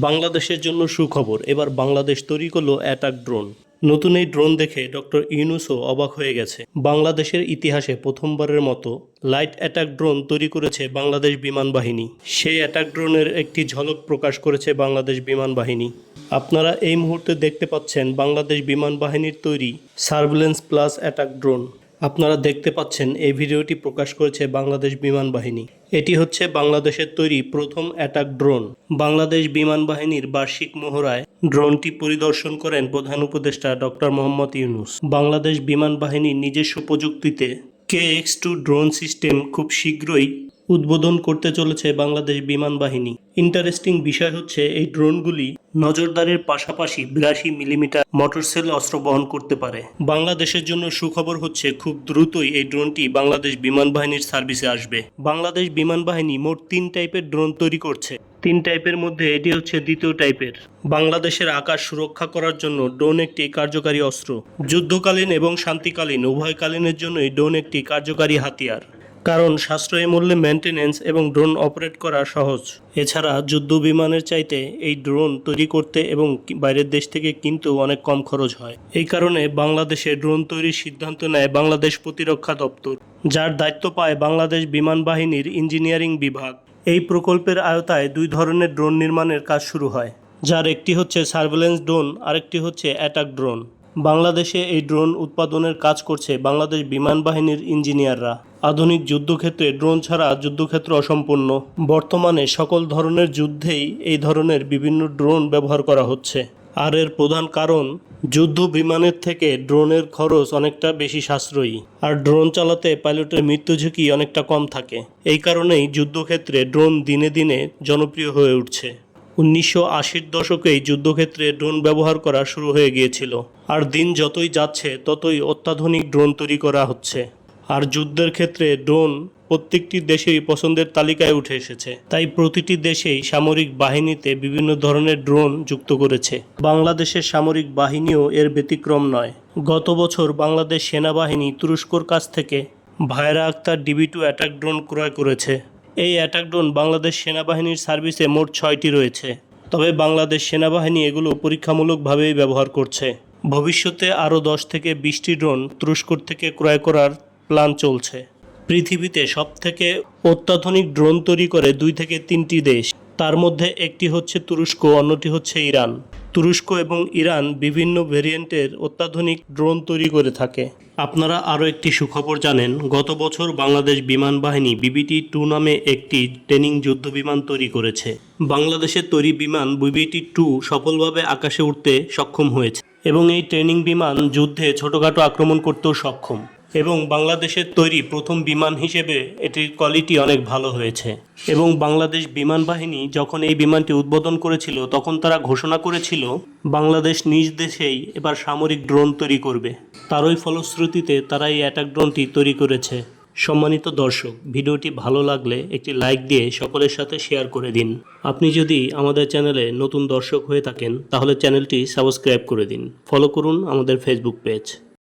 বাংলাদেশের জন্য সুখবর, এবার বাংলাদেশ তৈরি করলো অ্যাটাক ড্রোন। নতুন এই ড্রোন দেখে ডক্টর ইউনূসও অবাক হয়ে গেছে। বাংলাদেশের ইতিহাসে প্রথমবারের মতো লাইট অ্যাটাক ড্রোন তৈরি করেছে বাংলাদেশ বিমান বাহিনী। সেই অ্যাটাক ড্রোনের একটি ঝলক প্রকাশ করেছে বাংলাদেশ বিমান বাহিনী। আপনারা এই মুহূর্তে দেখতে পাচ্ছেন বাংলাদেশ বিমান বাহিনীর তৈরি সার্ভেলেন্স প্লাস অ্যাটাক ড্রোন। আপনারা দেখতে পাচ্ছেন এই ভিডিওটি প্রকাশ করেছে বাংলাদেশ বিমান বাহিনী। এটি হচ্ছে বাংলাদেশের তৈরি প্রথম অ্যাটাক ড্রোন। বাংলাদেশ বিমান বাহিনীর বার্ষিক মহড়ায় ড্রোনটি পরিদর্শন করেন প্রধান উপদেষ্টা ডক্টর মোহাম্মদ ইউনূস। বাংলাদেশ বিমান বাহিনীর নিজস্ব প্রযুক্তিতে KX-2 ড্রোন সিস্টেম খুব শীঘ্রই উদ্বোধন করতে চলেছে বাংলাদেশ বিমান বাহিনী। ইন্টারেস্টিং বিষয় হচ্ছে এই ড্রোনগুলি নজরদারির পাশাপাশি 82 মিলিমিটার মোটরসেল অস্ত্র বহন করতে পারে। বাংলাদেশের জন্য সুখবর হচ্ছে খুব দ্রুতই এই ড্রোনটি বাংলাদেশ বিমান বাহিনীর সার্ভিসে আসবে। বাংলাদেশ বিমান বাহিনী মোট 3 টাইপের ড্রোন তৈরি করছে। 3 টাইপের মধ্যে এটি হচ্ছে দ্বিতীয় টাইপের। বাংলাদেশের আকাশ সুরক্ষা করার জন্য ড্রোন একটি কার্যকারী অস্ত্র। যুদ্ধকালীন এবং শান্তিকালীন উভয়কালীনের জন্যই ড্রোন একটি কার্যকারী হাতিয়ার, কারণ সাশ্রয়ী মূল্যে মেনটেন্যান্স এবং ড্রোন অপারেট করা সহজ। এছাড়া যুদ্ধ বিমানের চাইতে এই ড্রোন তৈরি করতে এবং বাইরের দেশ থেকে কিনতেও অনেক কম খরচ হয়। এই কারণে বাংলাদেশে ড্রোন তৈরির সিদ্ধান্ত নেয় বাংলাদেশ প্রতিরক্ষা দপ্তর, যার দায়িত্ব পায় বাংলাদেশ বিমান বাহিনীর ইঞ্জিনিয়ারিং বিভাগ। এই প্রকল্পের আওতায় 2 ধরনের ড্রোন নির্মাণের কাজ শুরু হয়, যার একটি হচ্ছে সার্ভেলেন্স ড্রোন, আরেকটি হচ্ছে অ্যাটাক ড্রোন। বাংলাদেশে এই ড্রোন উৎপাদনের কাজ করছে বাংলাদেশ বিমান বাহিনীর ইঞ্জিনিয়াররা। আধুনিক যুদ্ধক্ষেত্রে ড্রোন ছাড়া যুদ্ধক্ষেত্র অসম্পূর্ণ। বর্তমানে সকল ধরনের যুদ্ধেই এই ধরনের বিভিন্ন ড্রোন ব্যবহার করা হচ্ছে। আর এর প্রধান কারণ, যুদ্ধ বিমানের থেকে ড্রোনের খরচ অনেকটা বেশি সাশ্রয়ী, আর ড্রোন চালাতে পাইলটের মৃত্যু ঝুঁকি অনেকটা কম থাকে। এই কারণেই যুদ্ধক্ষেত্রে ড্রোন দিনে দিনে জনপ্রিয় হয়ে উঠছে। 1980-র দশকেই যুদ্ধক্ষেত্রে ড্রোন ব্যবহার করা শুরু হয়ে গিয়েছিল, আর দিন যতই যাচ্ছে ততই অত্যাধুনিক ড্রোন তৈরি করা হচ্ছে। আর যুদ্ধের ক্ষেত্রে ড্রোন প্রত্যেকটি দেশেই পছন্দের তালিকায় উঠে এসেছে। তাই প্রতিটি দেশেই সামরিক বাহিনীতে বিভিন্ন ধরনের ড্রোন যুক্ত করেছে। বাংলাদেশের সামরিক বাহিনীও এর ব্যতিক্রম নয়। গত বছর বাংলাদেশ সেনাবাহিনী তুরস্কর কাছ থেকে ভায়রা আক্তার DB2 অ্যাটাক ড্রোন ক্রয় করেছে। এই অ্যাটাক ড্রোন বাংলাদেশ সেনাবাহিনীর সার্ভিসে মোট 6টি রয়েছে, তবে বাংলাদেশ সেনাবাহিনী এগুলো পরীক্ষামূলকভাবেই ব্যবহার করছে। ভবিষ্যতে আরও 10 থেকে 20টি ড্রোন তুরস্কর থেকে ক্রয় করার প্ল্যান চলছে। পৃথিবীতে সবথেকে অত্যাধুনিক ড্রোন তৈরি করে 2 থেকে 3টি দেশ, তার মধ্যে একটি হচ্ছে তুরস্ক, অন্যটি হচ্ছে ইরান। তুরস্ক এবং ইরান বিভিন্ন ভেরিয়েন্টের অত্যাধুনিক ড্রোন তৈরি করে থাকে। আপনারা আরও একটি সুখবর জানেন, গত বছর বাংলাদেশ বিমান বাহিনী BBT-2 নামে একটি ট্রেনিং যুদ্ধ বিমান তৈরি করেছে। বাংলাদেশের তৈরি বিমান BBT-2 সফলভাবে আকাশে উঠতে সক্ষম হয়েছে এবং এই ট্রেনিং বিমান যুদ্ধে ছোটোখাটো আক্রমণ করতেও সক্ষম। এবং বাংলাদেশের তৈরি প্রথম বিমান হিসেবে এটির কোয়ালিটি অনেক ভালো হয়েছে। এবং বাংলাদেশ বিমান বাহিনী যখন এই বিমানটি উদ্বোধন করেছিল, তখন তারা ঘোষণা করেছিল বাংলাদেশ নিজ দেশেই এবার সামরিক ড্রোন তৈরি করবে। তারই ফলশ্রুতিতে তারা এই অ্যাটাক ড্রোনটি তৈরি করেছে। সম্মানিত দর্শক, ভিডিওটি ভালো লাগলে একটি লাইক দিয়ে সকলের সাথে শেয়ার করে দিন। আপনি যদি আমাদের চ্যানেলে নতুন দর্শক হয়ে থাকেন, তাহলে চ্যানেলটি সাবস্ক্রাইব করে দিন। ফলো করুন আমাদের ফেসবুক পেজ।